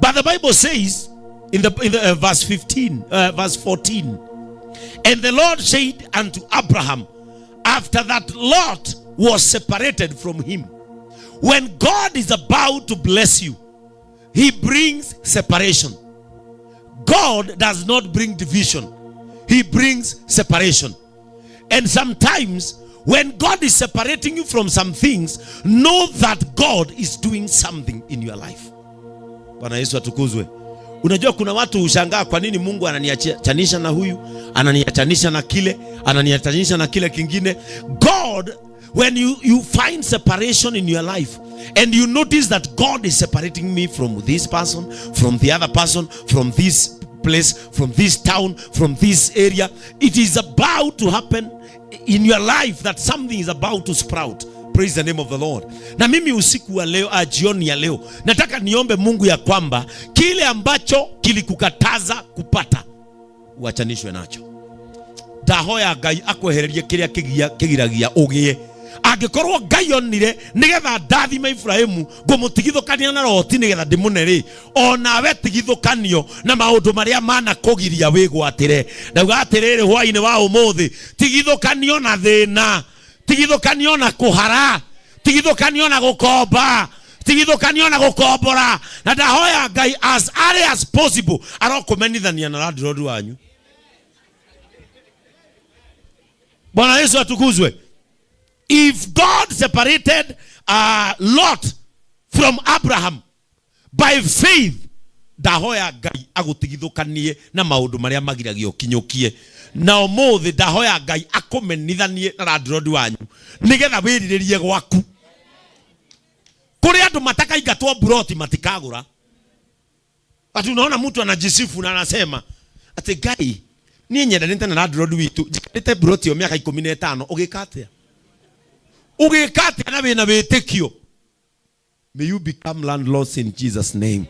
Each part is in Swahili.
But the Bible says in the verse 14, and the Lord said unto Abraham, after that Lot was separated from him. When God is about to bless you, he brings separation. God does not bring division. He brings separation. And sometimes when God is separating you from some things, know that God is doing something in your life. Bwana Yesu atukuzwe. Unajua kuna watu hushangaa kwa nini Mungu ananiachanisha na huyu, ananiachanisha na kile, ananiachanisha na kile kingine. God, when you find separation in your life and you notice that God is separating me from this person, from the other person, from this place, from this town, from this area, it is about to happen in your life that something is about to sprout. Praise the name of the Lord. Na mimi usiku wa leo, jioni ya leo, nataka niombe Mungu ya kwamba kile ambacho kilikukataza kupata uachanishwe nacho. Ndahoya Ngai akwehererie kiria kigiragia ugie. Angikorwo Ngai onire nigetha ndathime Ibrahimu ngumutigithukania na Loti nigetha ndimuneri, ona we tigithukanio na maundu maria mana kugiria wigwatire. Ndauga atiriri hwaini wa umuthi, tigithukanio na thina, tigithukanio na kuhara, tigithukanio na gukomba, tigithukanio na gukombora. Na ndahoya Ngai as early as possible arokumenithania na landlord wanyu. Bwana Yesu atukuzwe. If God separated Lot from Abraham by faith, ndahoya Ngai agutigithukanie na maundu maria magiragio kinyukie. Na umuthi ndahoya Ngai akumenithanie na landlord wanyu nigetha wiriririe gwaku. Kuri andu matakaingatwo buroti matikagura. Ati unaona mtu anajisifu na anasema ati Ngai ni nyendanite na landlord witu jikarite buroti yo miaka 15 ugikatia. Ugikatia na wina witikio. May you become landlords in Jesus name.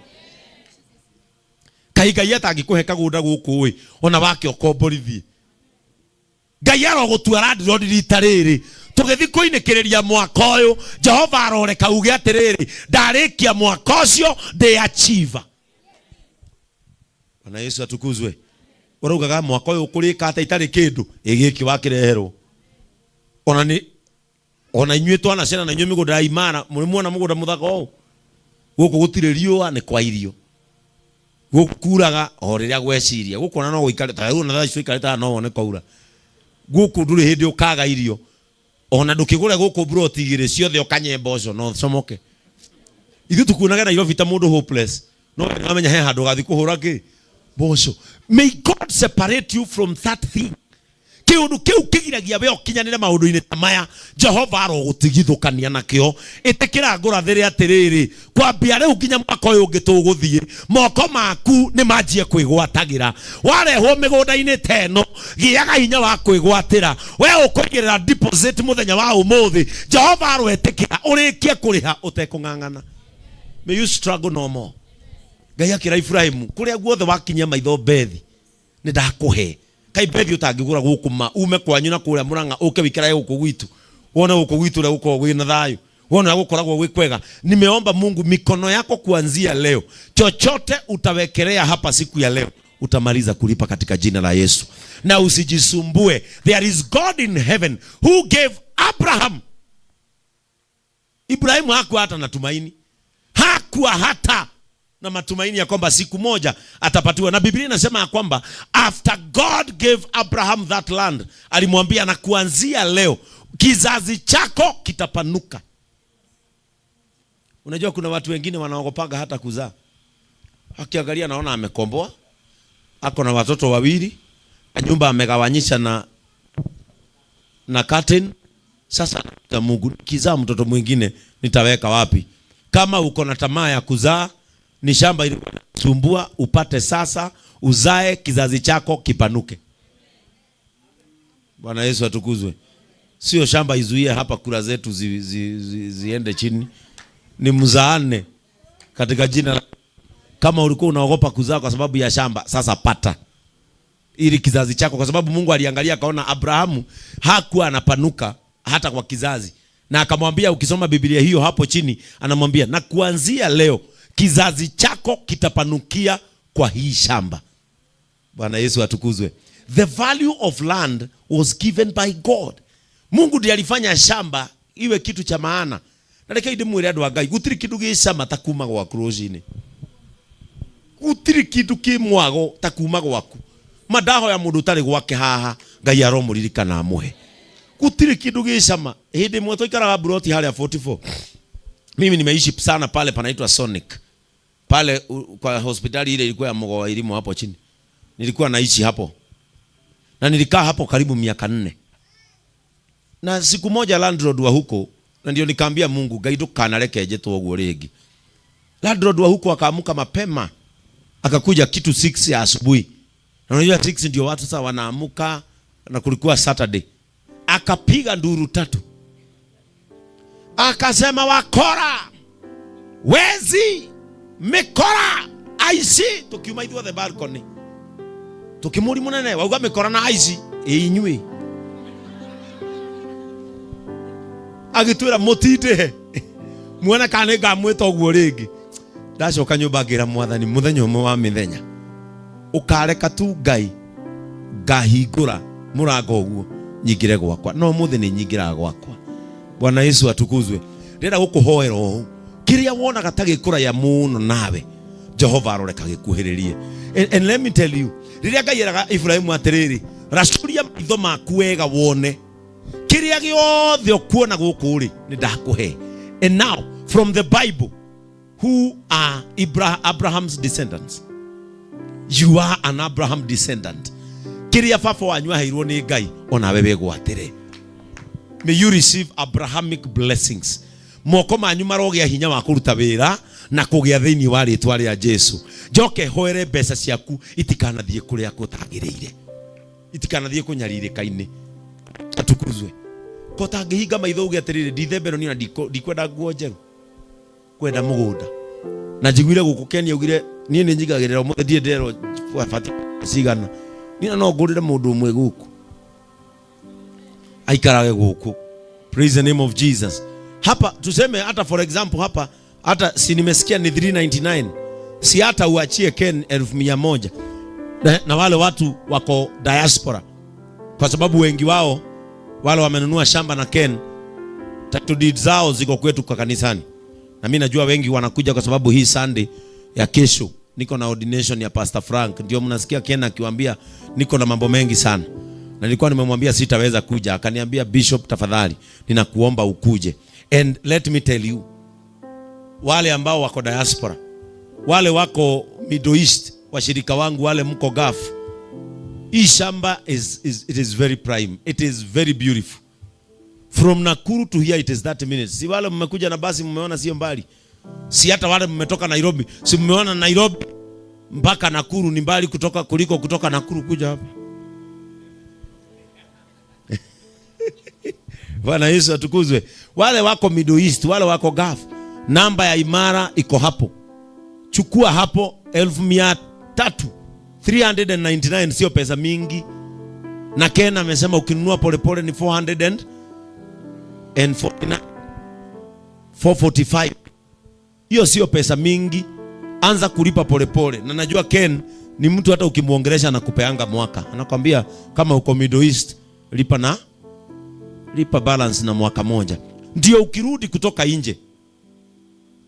Kai Ngai atangikuhe kagunda guku we ona wake okomborithie. Ngai arogutua landlord rita riri tugithi kuinekereria mwaka uyu Jehova aroreka uge atiriri ndarikia mwaka ucio de achieve. Bwana Yesu atukuzwe. Urugaga mwaka uyu kurika ata itari kindu igiki wakireherwo. Ona inywe twana cena na inywe migunda imana muri muona mugunda muthaka o guku gutire riua ni kwa irio gukuraga o riria gweciria gukona no guikare ta una tha icio ikare ta no one kaura guku nduri hindi ukaga irio ona ndukigure guku broti igire ciothe ukanye mboco no comoke ithu tukunaga na iro vita mundu hopeless no amenya he handu gathi kuhura ki mboco. May God separate you from that thing. Kiundu kiu kigiragia we okinyanire maundu-ini tamaya Jehova arogutigithukania nakio. Itikira ngurathire atiriri kwambia riu nginya mwaka uyu ngituguthie moko maku ni manjie kwigwatagira. Warehwo migunda-ini teno giaga hinya wa kwigwatira. We ukwigirira deposit muthenya wa umuthi Jehova arwetikira urikie kuriha utekung'ang'ana. May you struggle no more. Ngai akira Ibrahimu kuria guothe wakinyia maitho bethi ni ndakuhe. Kai bethi utangigura gukuma ume kwanyu na kuria Murang'a uke wikara guku gwitu wona guku gwitu ria guko gwina thayu wona gukoragwo gwikwega. Nimeomba Mungu mikono yako kuanzia leo chochote utawekelea hapa siku ya leo utamaliza kulipa katika jina la Yesu. Na usijisumbue. There is God in heaven who gave Abraham. Ibrahimu hakuwa hata na tumaini, hakuwa hata na matumaini ya kwamba siku moja atapatiwa. Na Biblia inasema ya kwamba after God gave Abraham that land, alimwambia na kuanzia leo kizazi chako kitapanuka. Unajua kuna watu wengine wanaogopaga hata kuzaa. Akiangalia naona amekomboa, ako na watoto wawili, nyumba amegawanyisha na curtain. Sasa Mungu, kizaa mtoto mwingine nitaweka wapi? Kama uko na tamaa ya kuzaa, ni shamba ili sumbua upate sasa, uzae kizazi chako kipanuke. Bwana Yesu atukuzwe. Sio shamba izuie hapa kura zetu ziende chini. Ni mzaane katika jina. Kama ulikuwa unaogopa kuzaa kwa sababu ya shamba, sasa pata ili kizazi chako, kwa sababu Mungu aliangalia akaona Abrahamu hakuwa anapanuka hata kwa kizazi. Na akamwambia, ukisoma Biblia hiyo hapo chini, anamwambia na kuanzia leo kizazi chako kitapanukia kwa hii shamba. Bwana Yesu atukuzwe. The value of land was given by God. Mungu ndiye alifanya shamba iwe kitu cha maana. Na reke ndi mwire andu Ngai gutiri kindu gi shamba takuma gwaku rucini. Gutiri kindu ki mwago takuma gwaku. Madaho ya mundu tari gwake haha Ngai aromuririkana amuhe. Gutiri kindu gi shamba. Hindi mwe toikaraga buroti haria 44. Mimi nimeishi sana pale panaitwa Sonic. Pale kwa hospitali ile ilikuwa ya Mogoa elimu hapo chini. Nilikuwa naishi hapo. Na nilikaa hapo karibu miaka 4. Na siku moja landlord wa huko, na ndio nikaambia Mungu, Ngai ndukanarekeje twoguo ringi. Landlord wa huko akaamuka mapema. Akakuja kitu 6 ya asubuhi. Na unajua 6 ndio watu sasa wanaamuka, na kulikuwa Saturday. Akapiga nduru 3. Akasema wakora, wezi, mikora, aici. Tukiuma ithuothe balcony. Tukimuri munene wauga mikora na aici inyui. Agitwira mutinde muone kana ngamwita uguo ringi. Ndacoka nyumba ngira Mwathani muthenya umwe wa mithenya ukareka tu Ngai ngahingura murango uguo nyingire gwakwa. No muthi ni nyingira gwakwa. Bwana Yesu atukuzwe. Ndenda gukuhoera o kiria wona gatagikura ya muno nawe Jehova aroreka gikuhiririe. And let me tell you, riria Ngai eraga Ibrahimu atiriri, racuria maitho maku wega wone kiria giothe okuona guku ri ni ndakuhe. And now from the Bible, who are Abraham's descendants? You are an Abraham descendant. Kiria baba wanyu aheirwo ni Ngai ona wewe gwatire. May you receive Abrahamic blessings. Moko manyu marogia hinya wa kuruta wira na kugia thiini wa ritwa ria Jesu. Njoke hoere mbeca ciaku itikanathie kuria kutagiriire. Itikanathie kunyaririkaini. Atukuzwe. Kotangihinga maitho uge atirire ndithembero ni na ndikwenda nguo njeru. Kwenda mugunda. Na njiguire gukukenia ugire nie ni njigagirira umuthi ndie ndero bati cigana. Nina no ngurire mundu umwe guku. Aikarage guku. Praise the name of Jesus. Hapa tuseme hata for example hapa hata si nimesikia ni 399. Si hata uachie Ken 1100. Na wale watu wako diaspora. Kwa sababu wengi wao wale wamenunua shamba na Ken, title deeds zao ziko kwetu kwa kanisani. Na mimi najua wengi wanakuja kwa sababu hii Sunday ya kesho niko na ordination ya Pastor Frank. Ndio mnasikia Ken akiwaambia niko na mambo mengi sana. Na nilikuwa nimemwambia sitaweza kuja. Akaniambia Bishop, tafadhali ninakuomba ukuje. And let me tell you, wale ambao wako diaspora, wale wako Middle East, washirika wangu wale mko Gulf, hii shamba it is very prime. It is very beautiful. From Nakuru to here it is 30 minutes. Si wale mmekuja na basi mmeona sio mbali. Si hata wale mmetoka Nairobi, si mmeona Nairobi mpaka Nakuru ni mbali kuliko kutoka Nakuru kuja hapa. Bwana Yesu atukuzwe. Wale wako Middle East, wale wako Gulf, namba ya Imara iko hapo. Chukua hapo 1300. 399 sio pesa mingi. Na Ken amesema ukinunua polepole ni 445. Hiyo sio pesa mingi. Anza kulipa polepole. Na najua Ken ni mtu hata ukimuongelesha na kupeanga mwaka. Anakuambia kama uko Middle East lipa balance na mwaka moja. Ndio ukirudi kutoka nje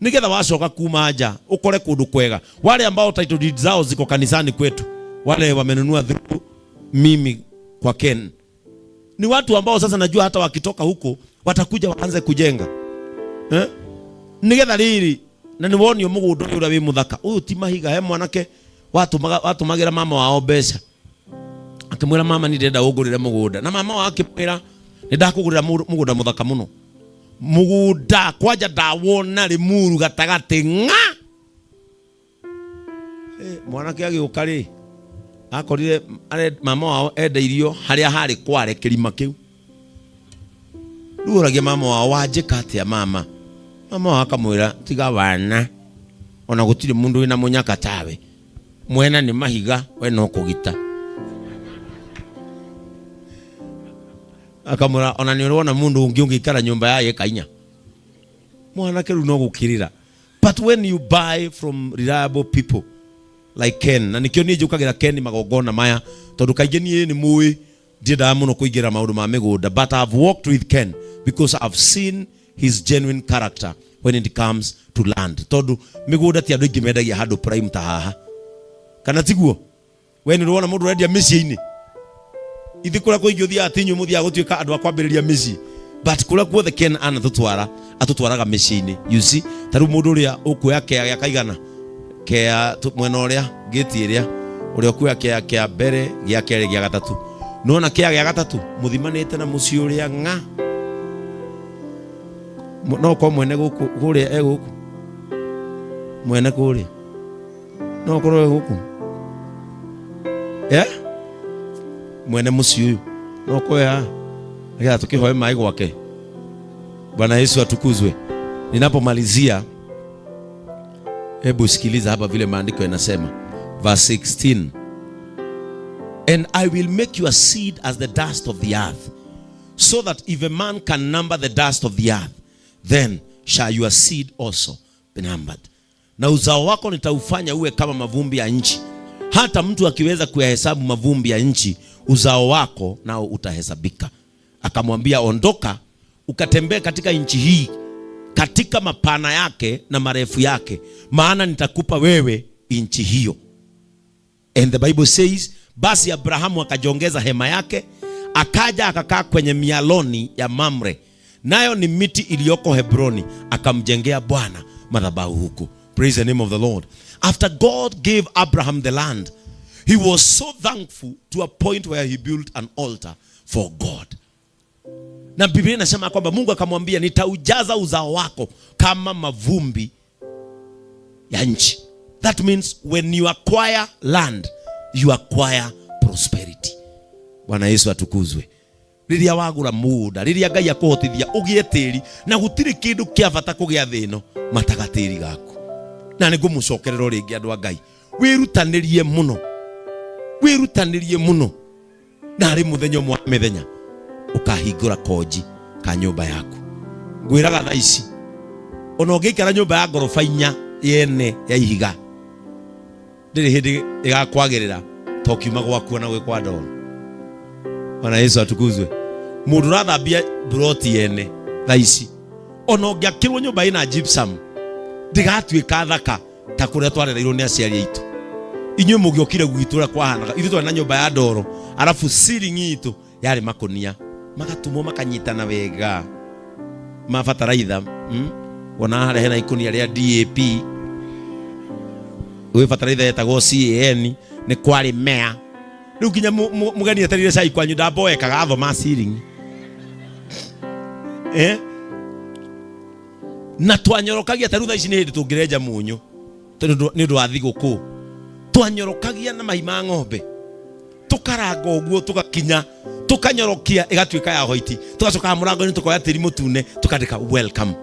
nigetha wacoka kuma aja ukore kundu kwega. Wale ambao title deeds zao ziko kanisani kwetu, wale wamenunua mimi kwa Ken, ni watu ambao sasa najua hata wakitoka huko watakuja waanze kujenga. Nigetha riri na niwonio mugundo uria wi muthaka uyu ti mahiga he mwanake watu magira mama wao mbeca. Akimwira mama ni ndenda ugurire mugunda, na mama wake akimwira ndakugurira mugunda muthaka muno. Mugunda kwaja ndawona rimuru gatagati nga. Mwanake agiuka ri akorire mama wao endeirio haria hari kware kirima kiu. Ruragia mama wao wajika atia mama. Mama wao akamwira tiga wana ona gutire mundu wina munyaka tawe mwena ni mahiga we no kugita. Akamwira ona ni urona mundu ungi ikara nyumba yaye kainya. Mwanake ru no gukirira But when you buy from reliable people like Ken, na nikio nije ukagira Ken magogona maya tondu kaingĩ nie ni mui ndida muno kuigira maundu ma migunda, but I've walked with Ken because I've seen his genuine character when it comes to land. Tondu migunda ti andu ingi mendagia handu prime ta haha, kana tiguo? We ni ruona mundu rendia mĩciĩ-inĩ ithi kura kuingi uthia atinyu muthia gutuika andu akwambiriria mĩciĩ, but kura kuothe Ken atutwaraga mĩciĩ-inĩ. You see, taru mundu uria ukuya kea kaigana kea mwena uria gate iria uria ukuya kea mbere gia keri gia gatatu, nona kea gia gatatu muthimanite na muci uria nga no ko mwene guku kuria guku mwene kuria no korwo guku mwene muci uyu no koya ya tukihoe mai gwake. Bwana Yesu atukuzwe. Ninapomalizia, hebu sikiliza hapa vile maandiko yanasema, verse 16, and I will make your seed as the dust of the earth, so that if a man can number the dust of the earth, then shall your seed also be numbered. Na uzao wako nitaufanya uwe kama mavumbi ya nchi. Hata mtu akiweza kuyahesabu mavumbi ya nchi, uzao wako nao utahesabika. Akamwambia, ondoka ukatembee katika nchi hii, katika mapana yake na marefu yake, maana nitakupa wewe nchi hiyo. And the Bible says, basi Abrahamu akajongeza hema yake, akaja akakaa kwenye mialoni ya Mamre, nayo ni miti iliyoko Hebroni, akamjengea Bwana madhabahu huko. Praise the name of the Lord. After God gave Abraham the land, he was so thankful to a point where he built an altar for God. Na Biblia inasema kwamba Mungu akamwambia, nitaujaza uzao wako kama mavumbi ya nchi. That means when you acquire land, you acquire prosperity. Bwana Yesu atukuzwe. Riria wagura muda, riria Ngai akuhotithia ugie tiri, na gutiri kindu kia bata kugia thino matagatiri gaku. Na ni ngumucokerera ringi andu a Ngai, wirutanirie muno, na ari muthenya mwa mithenya ukahingura koji ka nyumba yaku. Ngwiraga tha ici, ona ungiikara nyumba ya ngorofa 4 yene ya ihiga, ndiri hindi igakwagirira tokiuma gwaku na gwikwa ndoro. Bwana Yesu atukuzwe. Mundu rathambia broti yene tha ici, ona ungiakirwo nyumba ina gypsum ndigatuika thaka ta kuria twarereirwo ni aciari aitu. Inywe mugiokire gwitura kwahanaga ithu twana nyumba ya ndoro, arafu ceiling itu yari makonia magatumo makanyitana wega mafataraitha wona hare hena ikonia ria DAP we fataraitha yetagwo CAN ni kwari mea riu kinya mugeni eterire cai kwanyu ndamboekaga athoma ceiling na twanyorokagia tarutha ici ni hindi tungirenja munyu tondu ni ndu wa thiguku, twanyorokagia na mahima ng'ombe, tukaranga uguo tugakinya tukanyorokia igatuika ya hoiti, tugacoka murango ni tukoya tiri mutune tukandika welcome.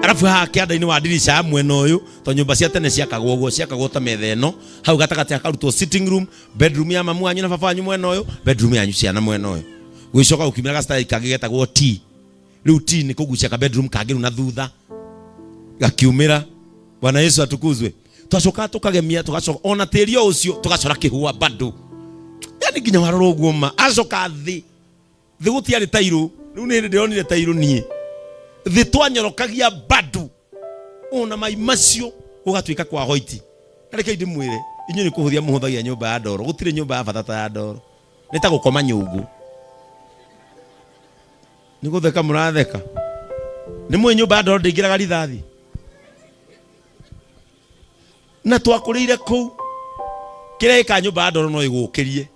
Arafu ha kianda-ini wa dirisha mwena uyu to nyumba cia tene ciakagwo uguo, ciakagwo ta metha eno hau gatagati akarutwo sitting room, bedroom ya mamu anyu na baba anyu mwena uyu, bedroom yanyu ciana mwena uyu, gwicoka ukimira gastari kagigetagwo tea. Riu tea ni kugucia ka bedroom kagiru na thutha gakiumira. Bwana Yesu atukuzwe. Twacoka tukagemia, tugacoka ona tiri ucio tugacora kihua bado, yani nginya waroro uguo ma acoka thi gutiari tairu. Riu ni ndionire tairu nie thi twanyorokagia bado, ona mai macio ugatuika kwa hoiti. Areke ndi mwire inyu ni kuhuthia muhuthagia nyumba ya ndoro, gutire nyumba ya bata ya ndoro, nita gukoma nyungu. Ni gutheka muratheka, ni mwe nyumba ya ndoro ndingiraga rithathi na twakurire ku kire ka nyumba ya ndoro no igukirie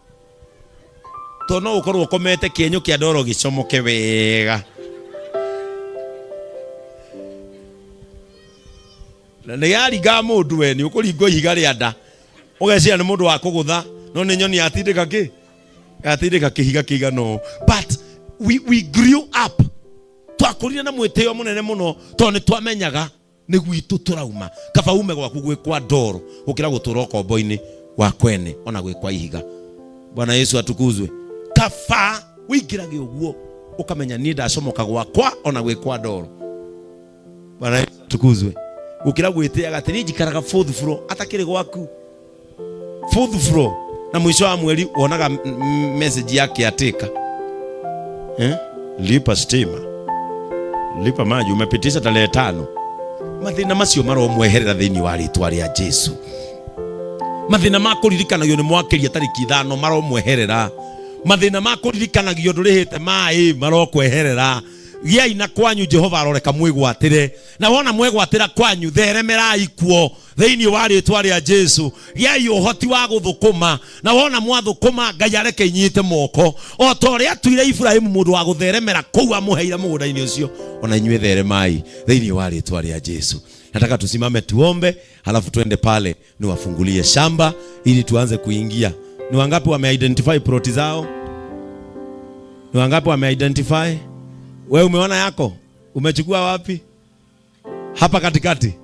to no ukorwo komete kienyo kia ndoro gicomoke wega. Na ni yariga mundu we ni ukuringo ihiga ria nda ugeciria ni mundu wa kugutha, no ni nyoni yatindika kihiga kigano. But we grew up, twakurire na mwiteo munene muno to ni twamenyaga ni gwitu turauma kaba ume gwaku gwikwa ndoro ukira gutura kombo-ini wa kwene ona gwikwa ihiga. Bwana Yesu atukuzwe. Kaba wingirage uguo ukamenya ni ndacomoka gwakwa ona gwikwa ndoro. Bwana Yesu tukuzwe. Ukira gwite agatiri jikaraga 4th floor atakire gwaku 4th floor, na mwisho wa mwezi wonaga message yake ateka lipa stima, lipa maji, umepitisha tarehe 5. Mathina macio maro mweherera thini wa ritwa ria Jesu. Mathina makuririkanayo ni mwakiria tariki 5 maro mweherera. Mathina makuririkanayo ndurihite mai maro kweherera. Giai na kwanyu Jehova aroreka mwigwatire, na wona mwigwatira kwanyu theremerai kuo thini wa ritwa ria Jesu. Giai uhoti wa guthukuma, na wona mwathukuma Ngai areke inyite moko o toria tuire Ibrahimu mundu wa gutheremera kou amuheire mugunda-ini ucio, ona inyue theremai thini wa ritwa ria Jesu. Nataka tusimame tuombe, halafu tuende pale niwafungulie shamba ili tuanze kuingia. Ni wangapi wameidentify plot zao? Ni wangapi wameidentify? Wewe umeona yako? Umechukua wapi? Hapa katikati.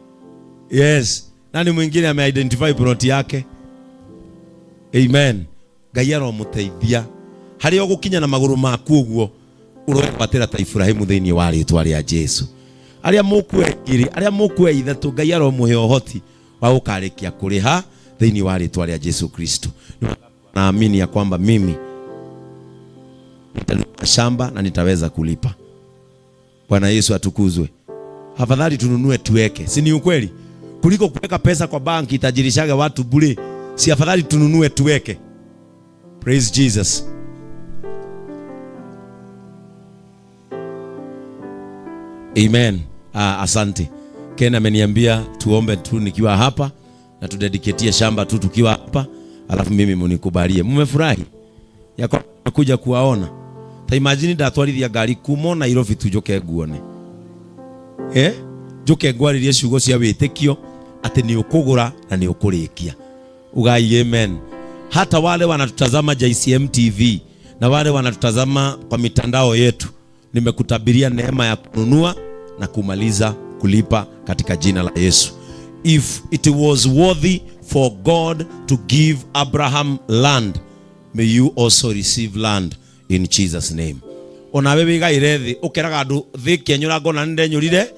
Yes. Nani mwingine ameidentify plot yake? Amen. Ngai aromuteithia. Hari ogukinya na maguru maku uguo urobatira ta Ibrahimu thini wa ritwa ria Jesu. Aria mukwegiri, aria mukwe ithatu Ngai aromuhe uhoti wa gukarikia kuriha thini wa ritwa ria Jesu Kristo. Naamini ya kwamba mimi nitanunua shamba na nitaweza kulipa. Bwana Yesu atukuzwe. Afadhali tununue tuweke. Si ni ukweli? Kuliko kuweka pesa kwa banki itajirishaga watu bure. Si afadhali tununue tuweke. Praise Jesus. Amen. Asante. Ken ameniambia tuombe tu nikiwa hapa na tudediketie shamba tu tukiwa hapa, alafu mimi munikubalie. Mmefurahi yako nakuja kuwaona? Ta imagine ndatwarithia ngari kuma Nairobi tujoke nguone. Njoke ngwaririe ciugo cia witikio ati ni ukugura na ni ukurikia. Ugai amen. Hata wale wanatutazama JCM TV na wale wanatutazama kwa mitandao yetu, nimekutabiria neema ya kununua na kumaliza kulipa katika jina la Yesu. If it was worthy for God to give Abraham land, may you also receive land in Jesus name. Ona wewe gairethi ukeraga andu thiki nyura ngona nde nyurire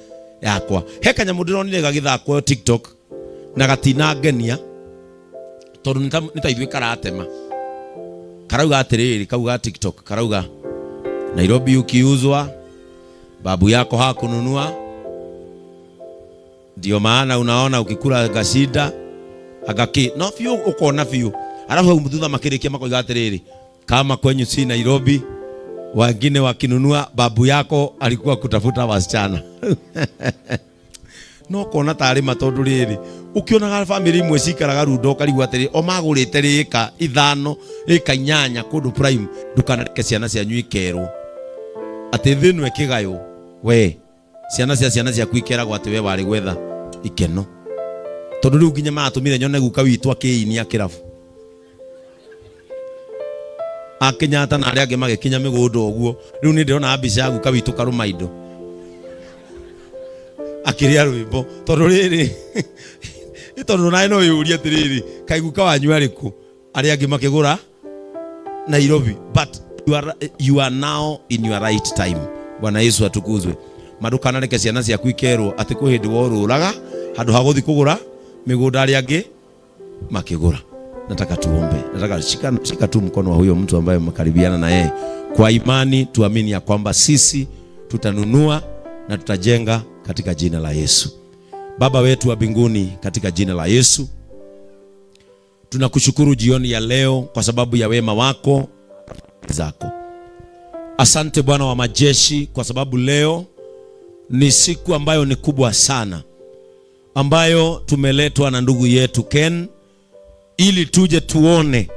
yakwa heka nyamu ndironire gagithakwo TikTok na gatina ngenia tondu nitaithwe karatema karauga atiriri kauga TikTok karauga Nairobi ukiuzwa babu yako hakununua, ndio maana unaona ukikula gashida agaki no fiu ukona fiu, alafu mthutha makirikia makoiga atiriri kama kwenyu si Nairobi wengine wakinunua babu yako alikuwa kutafuta wasichana. No kona tari matondu riri ukiona family imwe cikaraga rundo karigwa atiri o magurite rika 5 rika 8 kundu prime ndukanareke ciana cia nyui kero ati thinu ekigayo we ciana cia kwikera ati we wari gwetha ikeno tondu riu nginya matumire nyone guka witu akiinia kirafu akinyata na aria ange magikinya migundo oguo riu ni ndirona mbica ya guka witu karumaindo akiria rwimbo tondu riri tondu nae no yuria atiriri kaiguka wanyu ariku aria ange makigura Nairobi, but you are now in your right time. Bwana Yesu atukuzwe. Maduka nareke ciana cia kwikerwo ati ku hindi woruraga handu ha guthi kugura migunda aria ange makigura. Nataka tuombe. Nataka shika tu mkono wa huyo mtu ambaye mkaribiana na yeye. Kwa imani tuamini ya kwamba sisi tutanunua na tutajenga katika jina la Yesu. Baba wetu wa mbinguni, katika jina la Yesu tunakushukuru jioni ya leo kwa sababu ya wema wako zako. Asante Bwana wa majeshi kwa sababu leo ni siku ambayo ni kubwa sana, ambayo tumeletwa na ndugu yetu Ken ili tuje tuone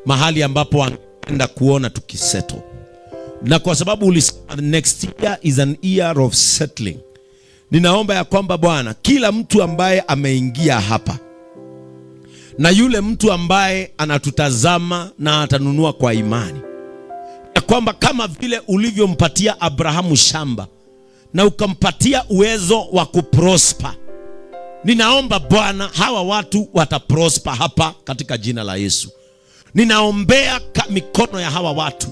mahali ambapo anaenda kuona tukiseto. Na kwa sababu next year is an year of settling, ninaomba ya kwamba Bwana, kila mtu ambaye ameingia hapa na yule mtu ambaye anatutazama na atanunua kwa imani, ya kwamba kama vile ulivyompatia Abrahamu shamba na ukampatia uwezo wa kuprosper, ninaomba Bwana hawa watu wataprosper hapa katika jina la Yesu. Ninaombea mikono ya hawa watu,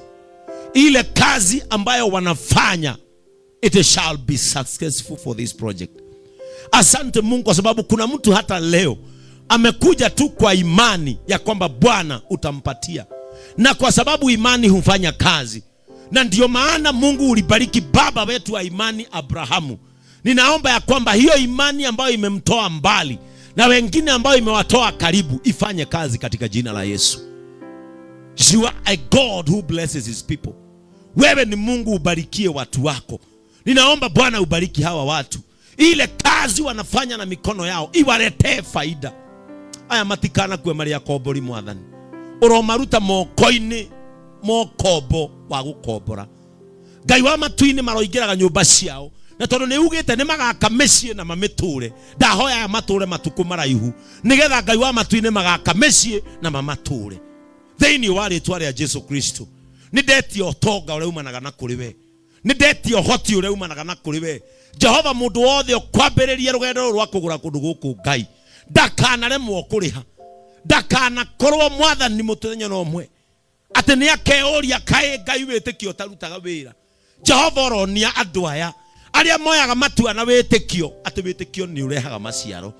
ile kazi ambayo wanafanya, it shall be successful for this project. Asante Mungu kwa sababu kuna mtu hata leo amekuja tu kwa imani ya kwamba Bwana utampatia, na kwa sababu imani hufanya kazi, na ndio maana Mungu ulibariki baba wetu wa imani Abrahamu. Ninaomba ya kwamba hiyo imani ambayo imemtoa mbali na wengine ambayo imewatoa karibu ifanye kazi katika jina la Yesu. You are a God who blesses his people. Wewe ni Mungu, ubarikie watu wako. Ninaomba Bwana ubariki hawa watu, ile kazi wanafanya na mikono yao iwaletee faida. Aya matikana kwe Maria Kobori Mwathani, uromaruta mokoini mokobo wa gukobora. Ngai wa matu-ini maroingiraga nyumba ciao, na tondu ni ugite ni magaka mĩciĩ na mamiture. Ndahoya ya mature matuku maraihu nigetha Ngai wa matu-ini magaka mĩciĩ na mamature thĩinĩ wa rĩĩtwa rĩa Jesu Kristo. Ni ndetio tonga ũrĩa umanaga na kũrĩ we, ni ndetio hoti ũrĩa umanaga na kũrĩ we. Jehova, mũndũ wothe ũkwambĩrĩria rũgendo rwa kũgũra kũndũ gũkũ Ngai ndakanaremwo kũrĩha, ndakanakorwo Mwathani mũthenya ũmwe atĩ nĩ akeuria kaĩ Ngai wĩtĩkio tarutaga wĩra. Jehova, oronia andũ aya arĩa moyaga matua na wĩtĩkio atĩ wĩtĩkio nĩ ũrehaga maciaro,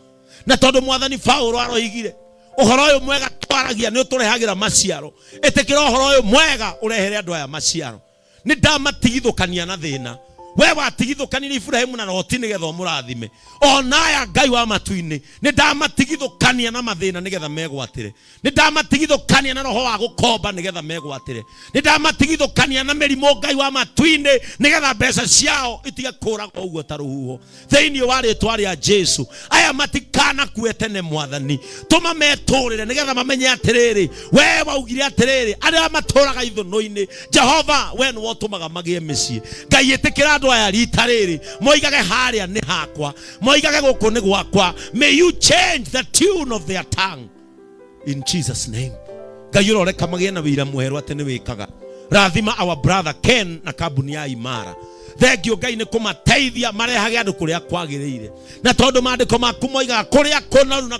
na tondũ Mwathani Paulo aroigire ũhoro ũyũ mwega twaragia nĩ ũtũrehagĩra maciaro, ĩtĩkĩra ũhoro ũyũ mwega ũrehere andũ aya maciaro. Nĩ ndamatigithũkania na thĩna, we watigithũkanirie Ibrahimu na Loti nĩgetha ũmũrathime. Onaya Ngai wa matu-ini nĩ ndamatigithũkania na mathĩna nĩgetha megwatĩre, nĩ ndamatigithũkania na roho wa gũkomba nĩgetha megwatĩre, nĩ ndamatigithũkania na mĩrimũ Ngai wa matu-ini nĩgetha mbeca ciao itige kũũraga ũguo ta rũhuho thĩinĩ wa rĩĩtwa rĩa Jesu. Aya matikanakuwe tene Mwathani, tũma metũrĩre nĩgetha mamenye atĩrĩrĩ, we waugire atĩrĩrĩ arĩa matũũraga ithũnũ-inĩ Jehova we nĩwe ũtũmaga magĩe mĩciĩ. Ngai ĩtĩkĩra andũ aya rita rĩrĩ moigage harĩa nĩ hakwa, moigage gũkũ nĩ gwakwa. May you change the tune of their tongue in Jesus name. Ngai ũroreka magĩe na wĩira mwerũ atĩ nĩ wĩkaga. Rathima our brother Ken na kambuni ya Imara. Thengio Ngai nĩ kũmateithia marehage andũ kũrĩa kwagĩrĩire, na tondũ maandĩko maku moigaga kũrĩa kũnoru na